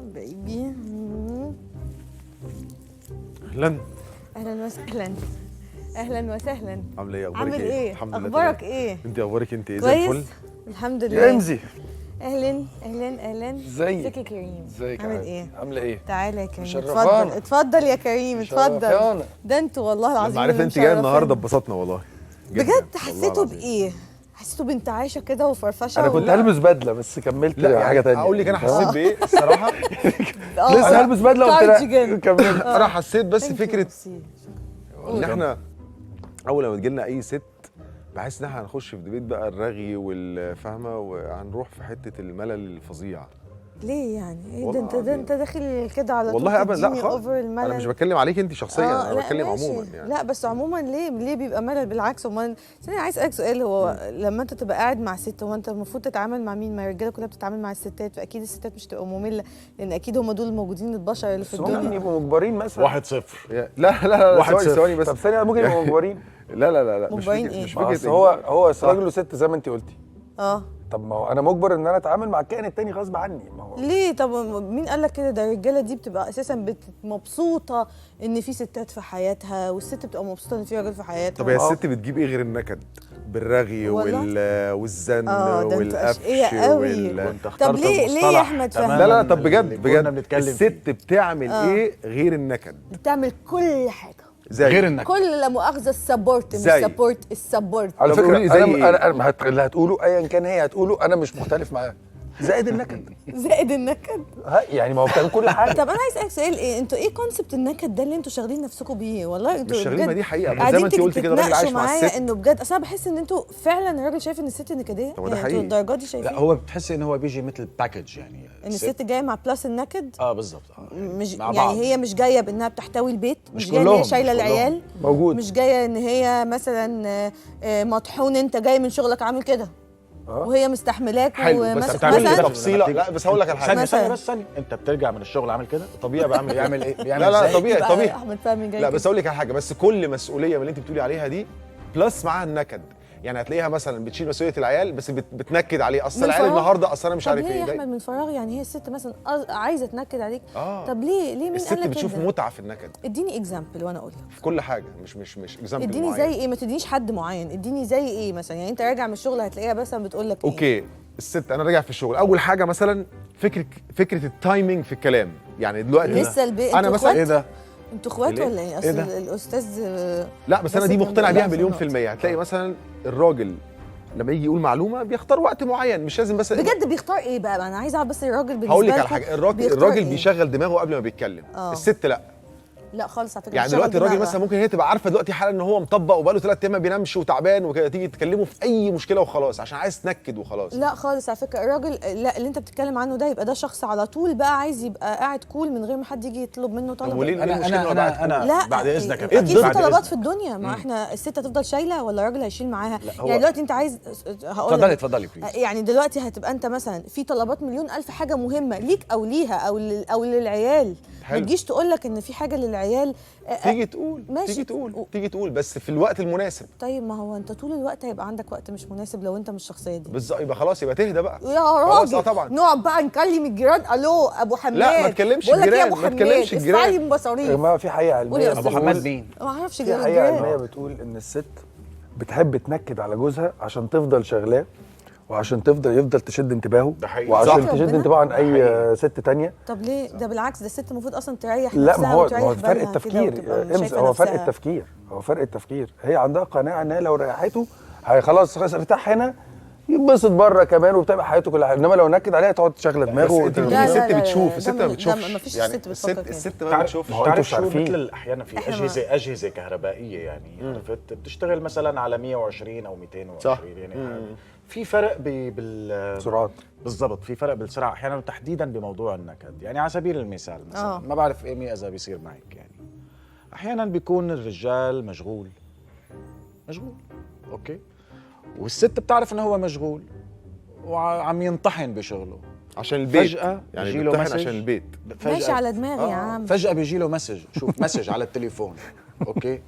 بيبي. اهلا اهلا وسهلا. اهلا وسهلا. عامله ايه؟ اخبارك عامل ايه؟ الحمد لله. اخبارك ايه؟ انت اخبارك انت ايه؟ زي كويس؟ الفل. الحمد يا لله. انزي، اهلا اهلا اهلا. ازيك؟ ازيك يا كريم؟ ازيك يا عامل حبيبي؟ ايه؟ عامله ايه؟ تعالى يا كريم، مشرفانا. اتفضل اتفضل يا كريم، اتفضل. مشرفانا. ده انتوا والله العظيم لما عرفت اللي انت جايه مشرفانا. النهارده اتبسطنا والله جداً. بجد والله حسيته العظيم. بايه؟ حسيته بانتعاشه كده وفرفشه انا كنت هلبس بدله بس كملت لا يعني حاجه تانية. اقول لك انا حسيت بايه الصراحه. لسه هلبس بدله وقلت لا كملت. انا حسيت بس فكره قول. ان احنا اول ما تجيلنا اي ست بحس ان احنا هنخش في ديبيت بقى الرغي والفهمه، وهنروح في حته الملل الفظيع. ليه يعني؟ ايه ده؟ والله انت ده العظيم. انت داخل كده على طول والله ابدا لا تديني خالص. اوفر الملل. انا مش بتكلم عليك انت شخصيا، انا لا بتكلم ماشي. عموما يعني. لا بس عموما ليه بيبقى ملل؟ بالعكس. امال انا عايز اسالك سؤال، هو لما انت تبقى قاعد مع ست، هو انت المفروض تتعامل مع مين؟ ما الرجاله كلها بتتعامل مع الستات، فاكيد الستات مش تبقى ممله، لان اكيد هم دول الموجودين البشر اللي في بس ممكن الدنيا. يبقوا مجبرين مثلا. 1-0. لا لا لا واحد ثواني صفر. ثواني بس. طب ثانيه ممكن يبقوا مجبرين. لا لا لا لا مش مجبرين فكره إيه؟ مش ما فكره أصل هو راجل وست زي ما انت قلتي. اه طب ما هو انا مجبر ان انا اتعامل مع الكائن التاني غصب عني. ما هو ليه؟ طب مين قال لك كده؟ ده الرجاله دي بتبقى اساسا مبسوطه ان في ستات في حياتها، والست بتبقى مبسوطه ان في راجل في حياتها. طب هي الست بتجيب ايه غير النكد؟ بالرغي والزن ده انتوا والقفش اشقياء قوي. وانت طب اخترت ليه يا المصطلح احمد تماماً فهمي؟ لا لا طب اللي بجد كنا بجد بنتكلم الست فيه. بتعمل ايه غير النكد؟ بتعمل كل حاجه زي غير انك كل لا مؤاخذه السبورت، مش زي؟ سبورت، السبورت. على طب فكره قولي زي انا إيه؟ انا اللي هتقوله ايا كان هي هتقوله انا مش مختلف معاه. زائد النكد. زائد النكد. يعني ما هو بتعمل كل حاجه. طب انا عايز اسالك سؤال، ايه انتوا ايه كونسبت النكد ده اللي انتوا شاغلين نفسكم بيه؟ والله انتوا مش شاغلين، ما بجد دي حقيقة. بس زي قاعدين ما انت قلتي كده، الراجل عايش تتناقشوا مع معايا الست. انه بجد، اصل انا بحس ان انتوا فعلا الراجل شايف ان الست نكديه. طب ده يعني حقيقي. انتوا الدرجات دي شايفين لا هو بتحس ان هو بيجي مثل باكج يعني ان الست جايه مع بلس النكد؟ بالظبط. مش مع يعني بعض. هي مش جايه بانها بتحتوي البيت، مش مش جايه ان هي كلهم، شايله مش كلهم. العيال، موجود. مش جايه ان هي مثلا مطحون انت جاي من شغلك عامل كده وهي مستحملاك. حلو، بس بتعمل لي تفصيله. لا بس هقول لك على حاجه. مثلاً. انت بترجع من الشغل عامل كده طبيعي بعمل كده. بيعمل ايه؟ بيعمل لا لا إزاي؟ طبيعي يبقى طبيعي. احمد فهمي جاي لا كده. بس اقول لك على حاجه، بس كل مسؤوليه من اللي انت بتقولي عليها دي بلس معاها النكد. يعني هتلاقيها مثلا بتشيل مسؤوليه العيال بس بتنكد عليه، اصل من العيال فراغ؟ النهارده اصل انا مش طب عارف ليه ايه يا ده. احمد من فراغ؟ يعني هي الست مثلا عايزه تنكد عليك. آه. طب ليه مين الست قال لك بتشوف كده؟ متعه في النكد اديني اكزامبل وانا اقول لك. في كل حاجه، مش اكزامبل اديني معين. زي ايه؟ ما تدينيش حد معين، اديني زي ايه مثلا؟ يعني انت راجع من الشغل هتلاقيها مثلا بتقول لك ايه؟ اوكي الست انا راجع في الشغل، اول حاجه مثلا فكره التايمنج في الكلام. يعني دلوقتي لسه البيت انا مثلا ايه ده؟ انتوا اخوات ليه؟ ولا ايه؟ اصل الاستاذ لا بس انا دي كان مقتنع بيقول بيها لك مليون نقطة. في المية. هتلاقي مثلا الراجل لما يجي يقول معلومه بيختار وقت معين، مش لازم بس بجد بيختار ايه بقى؟ انا عايزه اعرف بس الراجل بالنسبه هقول لك على لكم حاجه. بيختار الراجل إيه؟ بيشغل دماغه قبل ما بيتكلم. الست لا. لا خالص على فكره. يعني بيشغل دلوقتي الراجل دماغه. مثلا ممكن هي تبقى عارفه دلوقتي حالا ان هو مطبق وبقاله 3 ايام ما بينامش وتعبان وكده، تيجي تكلمه في اي مشكله وخلاص عشان عايز تنكد وخلاص. لا خالص على فكره. الراجل لا اللي انت بتتكلم عنه ده يبقى ده شخص على طول بقى عايز يبقى قاعد كول من غير ما حد يجي يطلب منه طلب. وليه انا المشكلة إن هو انا قاعد انا, لا أنا بعد اذنك يا اكيد فندم، في بعد طلبات إذنك. في الدنيا. ما احنا الست هتفضل شايله ولا الراجل هيشيل معاها؟ هو- يعني دلوقتي انت عايز هقول لك. اتفضلي بليز. يعني دلوقتي هتبقى انت مثلا في طلبات مليون الف حاجه مهمه ليك او ليها او للعيال. ما حلو. تجيش تقول لك ان في حاجه للعيال. تيجي ماشي. تيجي تقول بس في الوقت المناسب. طيب ما هو انت طول الوقت هيبقى عندك وقت مش مناسب لو انت مش الشخصيه دي. بالظبط، يبقى خلاص يبقى تهدى بقى. يا خلاص، راجل طبعا. نقعد بقى نكلم الجيران. الو ابو حماد. لا، ما تكلمش بقول لك ايه يا الجيران، ابو ما حماد تكلمش الجيران. ادفع لي يا مصاريف. جماعه في حقيقه قول يا علميه. أستاذ. ابو حماد مين؟ ما اعرفش في غير حقيقه علميه الجيران. بتقول ان الست بتحب تنكد على جوزها عشان تفضل شغلاه وعشان يفضل تشد انتباهه، ده حقيقي. وعشان صح. تشد ربنا. انتباهه عن اي ست تانية. طب ليه؟ ده بالعكس، ده الست المفروض اصلا تريح لا، نفسها ما هو وتريح فرق بالها التفكير. كده وتبقى امس شايفة هو فرق نفسها. التفكير. هي عندها قناعه ان هي لو ريحته خلاص ارتاح هنا، يتبسط بره كمان وبتبقى حياته كل حاجه. انما لو نكد عليها تقعد تشغل دماغه. الست لا، الست لا، بتشوف، ده الست ما ده بتشوفش. ما فيش يعني ست بتفكر كده. الست ما بتشوفش. ما هو تعرف انتوا شو عارفين. مثل احيانا في إحنا اجهزه كهربائيه يعني عرفت بتشتغل مثلا على 120 او 220 صح. يعني في فرق بال سرعات. بالضبط، في فرق بالسرعه احيانا وتحديدا بموضوع النكد. يعني على سبيل المثال مثلا ما بعرف ايمي اذا بيصير معك، يعني احيانا بيكون الرجال مشغول اوكي، والست بتعرف انه هو مشغول وعم ينطحن بشغله عشان البيت. فجأة يعني بيجيله بيمتحن مسج. عشان البيت. ماشي على دماغي يا عم. فجأة بيجي له مسج، شوف مسج على التليفون اوكي،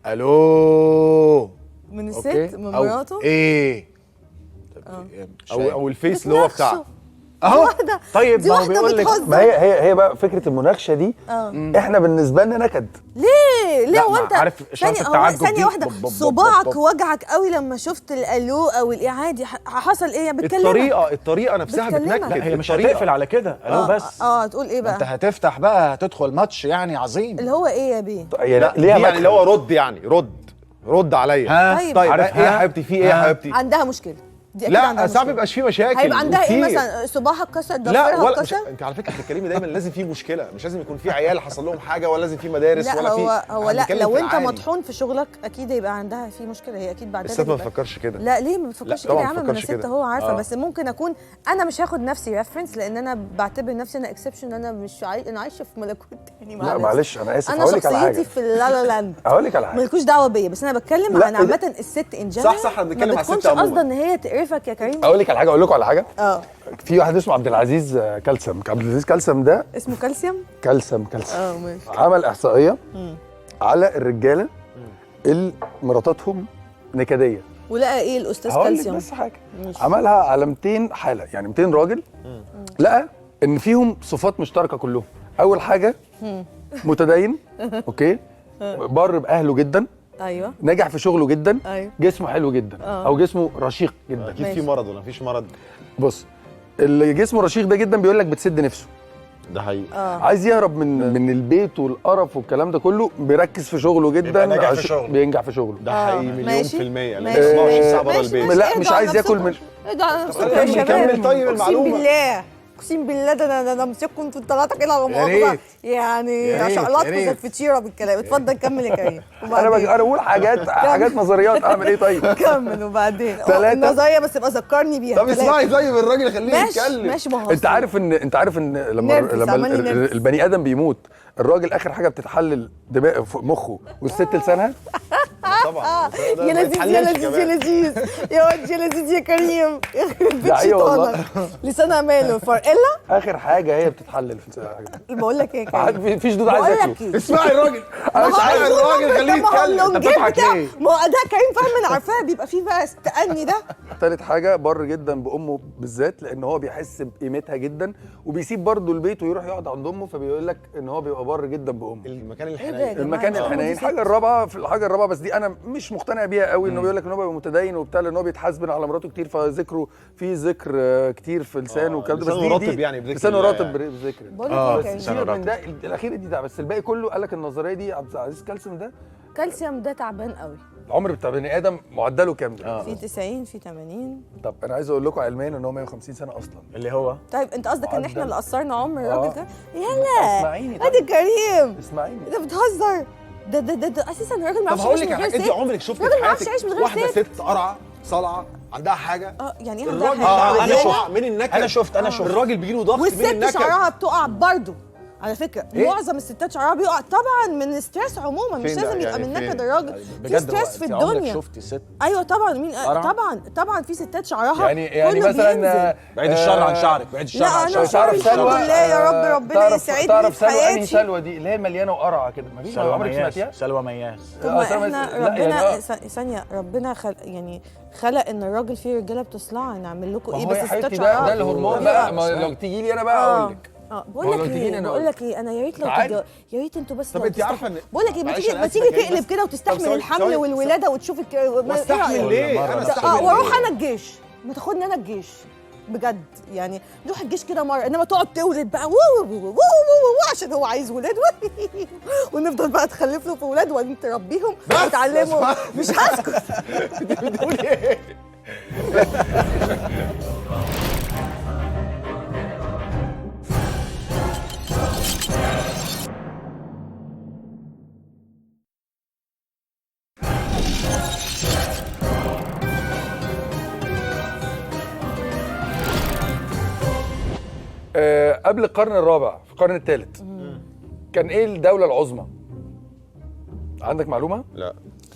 الو من الست أوكي؟ من أو مراته. ايه او الفيس اللي هو بتاع اهو واحدة- طيب دي ما هو واحدة بيقول لك بتهزر. ما هي بقى فكره المناقشه دي. احنا بالنسبه لنا نكد. ليه لا، هو ما انت عارف شرط التعجب دي. ثانيه واحده، صباعك وجعك قوي لما شفت الالو او الإعادي حصل ايه؟ بتكلمك الطريقه نفسها بتكلمك. بتنكد. لا هي مش الطريقة. هتقفل على كده الو بس. تقول ايه ما انت بقى؟ هتفتح بقى، هتدخل ماتش يعني عظيم. اللي هو ايه يا بيه؟ يعني لا ليها يعني اللي مدخل. هو رد، يعني رد عليا. ها طيب. طيب عارف ايه يا حبيبتي، في ايه يا حبيبتي؟ عندها مشكله دي أكيد عندها لا ساعات مشكلة. بيبقاش فيه مشاكل هيبقى عندها ايه وكتير. مثلا؟ صباعها اتكسر، لا ضفرها ولا مش... اتكسر؟ انت على فكره بتتكلمي دايما لازم في مشكله، مش لازم يكون في عيال حصل لهم حاجه، ولا لازم في مدارس لا ولا في. هو احنا لا، بنتكلم لو في انت العادي. مطحون في شغلك اكيد هيبقى عندها في مشكله، هي اكيد بعدها الست ما بيبقى- بتفكرش كده. لا ليه ما بتفكرش لا، كده طبعاً يا عم؟ ما ما انا بتفكرش ست كده. اهو عارفه. بس ممكن اكون انا مش هاخد نفسي ريفرنس، لان انا بعتبر نفسي انا اكسبشن، انا مش انا عايشه في ملكوت تاني. لا معلش انا اسف، انا هقول لك على حاجه. شخصيتي في اللا لاند هقول لك على حاجه. مالكوش دعوه بيا، بس انا بتكلم لا، عن عامه الست ان صح، احنا بنتكلم ما على الست بتكونش عموماً. قصدا ان هي تقرفك يا كريم. اقول لك على حاجه، اقول لكم على حاجه. اه في واحد اسمه عبد العزيز كلسم. عبد العزيز كلسم ده اسمه كالسيوم. كلسم ماشي. عمل احصائيه على الرجاله اللي مراتاتهم نكديه. ولقى ايه الاستاذ هقول لك كالسيوم؟ بس حاجه. عملها على 200 حاله، يعني 200 راجل. لقى ان فيهم صفات مشتركه كلهم. اول حاجه متدين، اوكي، بر باهله جدا، ايوه ناجح في شغله جدا، ايوه جسمه حلو جدا او جسمه رشيق جدا. اكيد في ماشي. مرض ولا مفيش مرض؟ بص، اللي جسمه رشيق ده جدا بيقول لك بتسد نفسه، ده حقيقي. عايز يهرب من البيت والقرف والكلام ده كله، بيركز في شغله جدا، بيبقى ناجح في عشان- شغله. بينجح في شغله. ده حقيقي مليون ماشي. في المية، لأن ماشي. 24 ساعة بره ماشي، البيت. ماشي. لا، مش اهدوا عايز على ياكل نفسكم. اهدوا على نفسكم خلينا يا شباب. نكمل طيب المعلومة. اقسم بالله، اقسم بالله ده انا امسككم انتوا الثلاثه كده على يا مؤاخذه، ريت. يعني يا ريت، اشقلطكم يا زي ريت. الفطيره بالكلام. اتفضل كمل يا كريم. انا وبعدين انا بقول حاجات نظريات، اعمل ايه طيب؟ كمل وبعدين. ثلاثة. النظريه بس ابقى ذكرني بيها. طب اسمعي طيب الراجل خليه ماشي يتكلم. ماشي. ما هو انت عارف ان لما نرفز، عمال ينرفز. البني ادم بيموت، الراجل اخر حاجه بتتحلل دماغ مخه، والست لسانها. طبعا يا لذيذ يا لذيذ يا لذيذ يا واد يا لذيذ يا كريم. يخرب بيت حقيقة والله. شيطانك. لسانها ماله فرقله. اخر حاجه هي بتتحلل في لسانها. بقول لك ايه يا كريم؟ في شدود عايز بقول ياكله. لك ايه؟ اسمعي الراجل. أنا مش اسمعي عايز. الراجل خليه يتكلم. أنت بتضحك ليه؟ ما هو ده كريم فاهم، انا عارفاه بيبقى فيه بقى استأني ده. تالت حاجه بر جدا بامه بالذات، لان هو بيحس بقيمتها جدا، وبيسيب برضه البيت ويروح يقعد عند امه، فبيقول لك ان هو بيبقى بر جدا بامه. المكان إيه ده يا الحنين. جماعة؟ المكان أمه الحنين. دي ست. الحاجه الرابعه بس دي انا مش مقتنع بيها قوي، انه بيقول لك ان هو بيبقى متدين وبتاع، لان هو بيتحاسبن على مراته كتير، فذكره في ذكر كتير في لسانه والكلام ده. بس لسانه دي رطب يعني بذكر لسانه الله رطب يعني. بذكر. بقول لك ايه يا كريم؟ سيبك من ده، الاخير دي ده، بس الباقي كله قال لك النظريه دي عبد العزيز كلسم ده كالسيوم ده تعبان قوي. العمر بتاع بني ادم معدله كام ده؟ في 90 في 80. طب انا عايز اقول لكم علميا ان هو 150 سنه اصلا. اللي هو طيب انت قصدك ان احنا معدل. اللي قصرنا عمر الراجل ده؟ يلا اسمعيني ادي طيب. كريم. اسمعيني. انت بتهزر. ده اساسا الراجل ما طب يعرفش هقول يعيش لك من على غير حاجه، انت ست. عمرك شفت الراجل في ما يعرفش حياتك يعيش من غير واحده ست. ست قرعه صلعه عندها حاجه؟ يعني ايه الراجل عندها حاجه؟ أنا بيقع شفت. من النكد. أنا شفت. الراجل بيجيله ضغط من والست النكد. شعرها بتقع برضه على فكره. إيه؟ معظم الستات شعرها بيقع طبعا من الستريس عموما، مش فين ده؟ لازم يبقى يعني من فين؟ نكد الراجل. في بجد ستريس في أنت عمرك الدنيا. شفتي ست ايوه طبعا. مين قرع؟ طبعا في ستات شعرها يعني كله مثلا بينزل. بعيد الشر عن شعرك، بعيد الشر لا، عن أنا شعرك. شعري تعرف الحمد سلوى؟ لله يا رب، ربنا يسعدني تعرف في سلوى انهي حياتي. سلوى دي اللي هي مليانه وقرعه كده؟ مفيش سلوى عمرك مياس. سمعتيها؟ سلوى مياس. طب ما سلوى احنا لا، يعني ربنا ثانيه ربنا خلق ان الراجل فيه رجاله بتصلع، نعمل لكم ما ايه؟ هو بس يا الستات حبيبتي شعرها ده الهرمون بقى، ما لو تيجي لي انا بقى اقول لك. بقول هو لك لو تجيني ايه أنا بقول أقول لك ايه انا يا ريت لو عادي. يا ريت انتوا بس طب لو انت عارفه ان بقول لك ايه، ما معلش تيجي أنا ما آسف تيجي يا كريم، تقلب بس- كده وتستحمل ثواني، الحمل ثواني. والولاده وتشوف واستحمل ليه؟ انا استحمل واروح ليه؟ انا الجيش، ما تاخدني انا الجيش بجد يعني. نروح الجيش كده مره، انما تقعد تولد بقى عشان هو عايز ولاد ونفضل بقى تخلف له في ولاد ونربيهم وتعلمهم. مش هسكت. بتقولي ايه؟ قبل القرن الرابع في القرن الثالث كان ايه الدولة العظمى؟ عندك معلومة؟ لا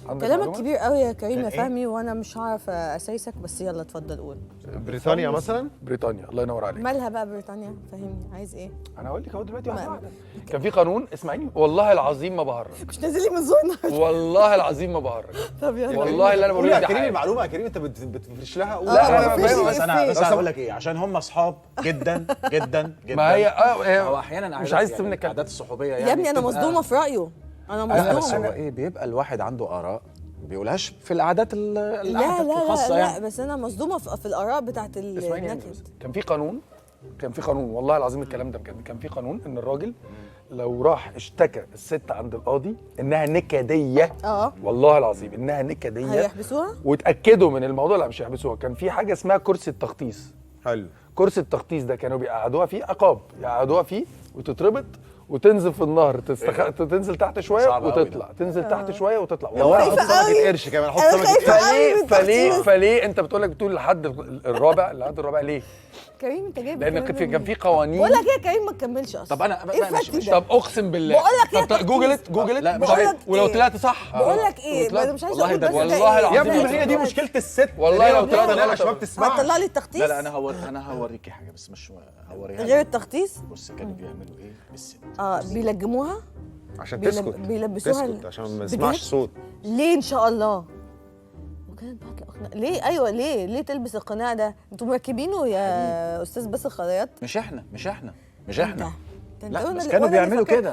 عندك كلامك معلومة؟ كبير قوي يا كريم يا كان إيه؟ فهمي، وانا مش هعرف اسايسك، بس يلا اتفضل قول. بريطانيا مثلا. بريطانيا، الله ينور عليك. مالها بقى بريطانيا؟ فهمني عايز ايه؟ انا هقول لك اهو دلوقتي واحده ما- واحده. كان في قانون، اسمعيني والله العظيم ما بهرج، مش نازل لي من زورنا. والله العظيم ما بهرج، طب يلا. والله اللي انا قول بقوله يا ده كريم حقيقي. المعلومه يا كريم، انت بتفرش لها. قول. لا، أنا مفيش فاهم، بس انا إفيه. هقول لك ايه، عشان هم اصحاب جدا جدا جدا. ما هي هو احيانا مش عايز تسيبني اتكلم. العادات الصحوبيه يعني يا ابني انا بتبقى- مصدومه في رايه، انا لا بس هو مصدومه. ايه، بيبقى الواحد عنده اراء بيقولهاش في العادات لا العادات لا الخاصه لا, لا يعني. بس انا مصدومه في الاراء بتاعت اسمعيني يعني النكد. بس. كان في قانون والله العظيم الكلام ده بجد. كان في قانون ان الراجل لو راح اشتكى الست عند القاضي انها نكديه، والله العظيم انها نكديه، هيحبسوها؟ واتاكدوا من الموضوع. لا مش هيحبسوها. كان في حاجه اسمها كرسي التغطيس. حلو. كرسي التغطيس ده كانوا بيقعدوها فيه عقاب، يقعدوها فيه وتتربط وتنزل في النهر، تنزل تحت شويه صعب أوي وتطلع، تنزل تحت شويه وتطلع. لو انا خايفة احط سمكه قوي. قرش كمان، احط أنا سمكه خايفة قرش. قوي من التغطيس. فليه انت بتقول لحد الرابع، لحد الرابع ليه؟ كريم انت جايب لان الكلام كان في قوانين. بقول لك ايه يا كريم، ما تكملش اصلا. طب أنا ايه ماشي، الفتي طب ده؟ اقسم بالله بقول لك ايه طب جوجلت لا، مش بقول لك ولو إيه؟ طلعت صح بقول لك ايه، وطلعت- انا مش عايزه والله اقول ده بس والله ده إيه؟ العظيم يا ابني ما إيه؟ هي دي مشكله الست. والله هي لو بتقعد طلعت عليها غلط. عشان ما بتسمعش. هتطلع لي التخطيط؟ لا لا انا هوريكي حاجه بس مش هوريها غير لك. التخطيط؟ بص كانوا بيعملوا ايه بالست. بيلجموها؟ عشان تسكت. بيلبسوها تسكت عشان ما نسمعش بجد؟ صوت. ليه ان شاء الله؟ وكانت بعت الاقناع ليه؟ ايوه ليه تلبس القناع ده؟ انتوا مركبينه يا استاذ باسل خياط؟ مش احنا انت لا قلنا بس اللي- كانوا وأنا اللي بيعملوا فاكرة- كده.